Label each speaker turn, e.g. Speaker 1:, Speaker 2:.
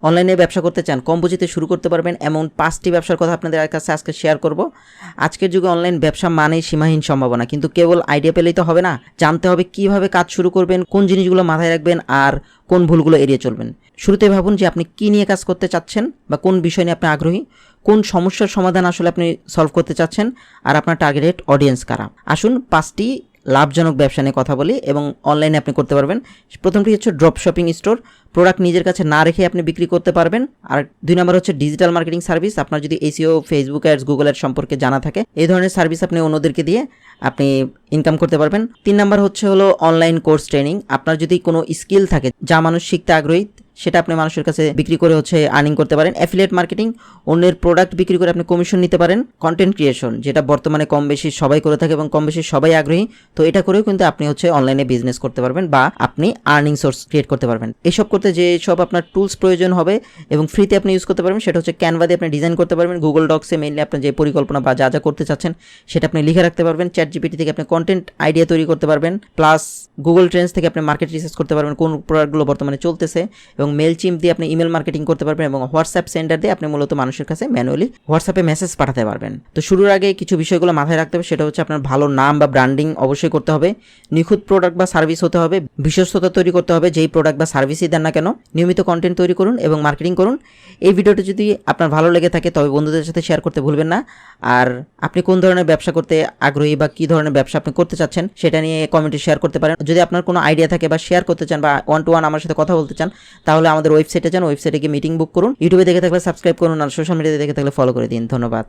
Speaker 1: অনলাইনে ব্যবসা করতে চান, কম পুঁজিতে শুরু করতে পারবেন এমন 5টি ব্যবসার কথা আপনাদের কাছে আজকে শেয়ার করব। আজকের যুগে অনলাইন ব্যবসা মানেই সীমাহীন সম্ভাবনা, কিন্তু কেবল আইডিয়া পেলেই তো হবে না, জানতে হবে কিভাবে কাজ শুরু করবেন, কোন জিনিসগুলো মাথায় রাখবেন আর কোন ভুলগুলো এড়িয়ে চলবেন। শুরুতে ভাবুন যে আপনি কী নিয়ে কাজ করতে চাচ্ছেন বা কোন বিষয় নিয়ে আপনি আগ্রহী, কোন সমস্যার সমাধান আসলে আপনি সলভ করতে চাচ্ছেন, আর আপনার টার্গেট অডিয়েন্স কারা। আসুন 5টি লাভজনক ব্যবসা নিয়ে কথা বলি এবং অনলাইনে আপনি করতে পারবেন। প্রথমটি হচ্ছে ড্রপ শপিং স্টোর, প্রোডাক্ট নিজের কাছে না রেখে আপনি বিক্রি করতে পারবেন। আর 2 নম্বর হচ্ছে ডিজিটাল মার্কেটিং সার্ভিস, আপনার যদি SEO, Facebook ads, Google ads সম্পর্কে জানা থাকে, এই ধরনের সার্ভিস আপনি অন্যদেরকে দিয়ে আপনি ইনকাম করতে পারবেন। 3 নম্বর হলো অনলাইন কোর্স ট্রেনিং, আপনার যদি কোনো স্কিল থাকে যা মানুষ শিখতে আগ্রহী, সেটা আপনি মানুষের কাছে বিক্রি করে আর্নিং করতে পারেন। অ্যাফিলিয়েট মার্কেটিং, অন্যের প্রোডাক্ট বিক্রি করে আপনি কমিশন নিতে পারেন। কন্টেন্ট ক্রিয়েশন, যেটা বর্তমানে কম বেশি সবাই করে থাকে এবং কম বেশি সবাই আগ্রহী, তো এটা করেও কিন্তু আপনি অনলাইনে বিজনেস করতে পারবেন বা আপনি আর্নিং সোর্স ক্রিয়েট করতে পারবেন। এসব করতে যে সব আপনার টুলস প্রয়োজন হবে এবং ফ্রিতে আপনি ইউজ করতে পারবেন, সেটা হচ্ছে ক্যানভা দিয়ে আপনি ডিজাইন করতে পারবেন। গুগল ডক্সে মেইনলি আপনার যে পরিকল্পনা বা যা যা করতে চাচ্ছেন সেটা আপনি লিখে রাখতে পারবেন। চ্যাট জিপিটি থেকে আপনি কন্টেন্ট আইডিয়া তৈরি করতে পারবেন, প্লাস গুগল ট্রেন্ডস থেকে আপনি মার্কেট রিসার্চ করতে পারবেন কোন প্রোডাক্টগুলো বর্তমানে চলতেছে, এবং মেলচিম্প দিয়ে আপনি ইমেল মার্কেটিং করতে পারবেন, এবং হোয়াটসঅ্যাপ সেন্টার দিয়ে আপনি মূলত মানুষের কাছে ম্যানুয়ালি হোয়াটসঅ্যাপে মেসেজ পাঠাতে পারবেন। তো শুরুর আগে কিছু বিষয়গুলো মাথায় রাখতে হবে, সেটা হচ্ছে আপনার ভালো নাম বা ব্র্যান্ডিং অবশ্যই করতে হবে, নিখুঁত প্রোডাক্ট বা সার্ভিস হতে হবে, বিশ্বস্ততা তৈরি করতে হবে যেই প্রোডাক্ট বা সার্ভিসই দেন না কেন, নিয়মিত কন্টেন্ট তৈরি করুন এবং মার্কেটিং করুন। এই ভিডিওটি যদি আপনার ভালো লেগে থাকে তবে বন্ধুদের সাথে শেয়ার করতে ভুলবেন না। আর আপনি কোন ধরনের ব্যবসা করতে আগ্রহী বা কী ধরনের ব্যবসা আপনি করতে চাচ্ছেন সেটা নিয়ে কমেন্টে শেয়ার করতে পারেন। যদি আপনার কোনো আইডিয়া থাকে বা শেয়ার করতে চান বা 1-to-1 আমার সাথে কথা বলতে চান, তাহলে আমাদের ওয়েবসাইটে যান, ওয়েবসাইটে গিয়ে মিটিং বুক করুন। ইউটিউবে দেখে থাকলে সাবস্ক্রাইব করুন আর সোশ্যাল মিডিয়াতে দেখে থাকলে ফলো করে দিন। ধন্যবাদ।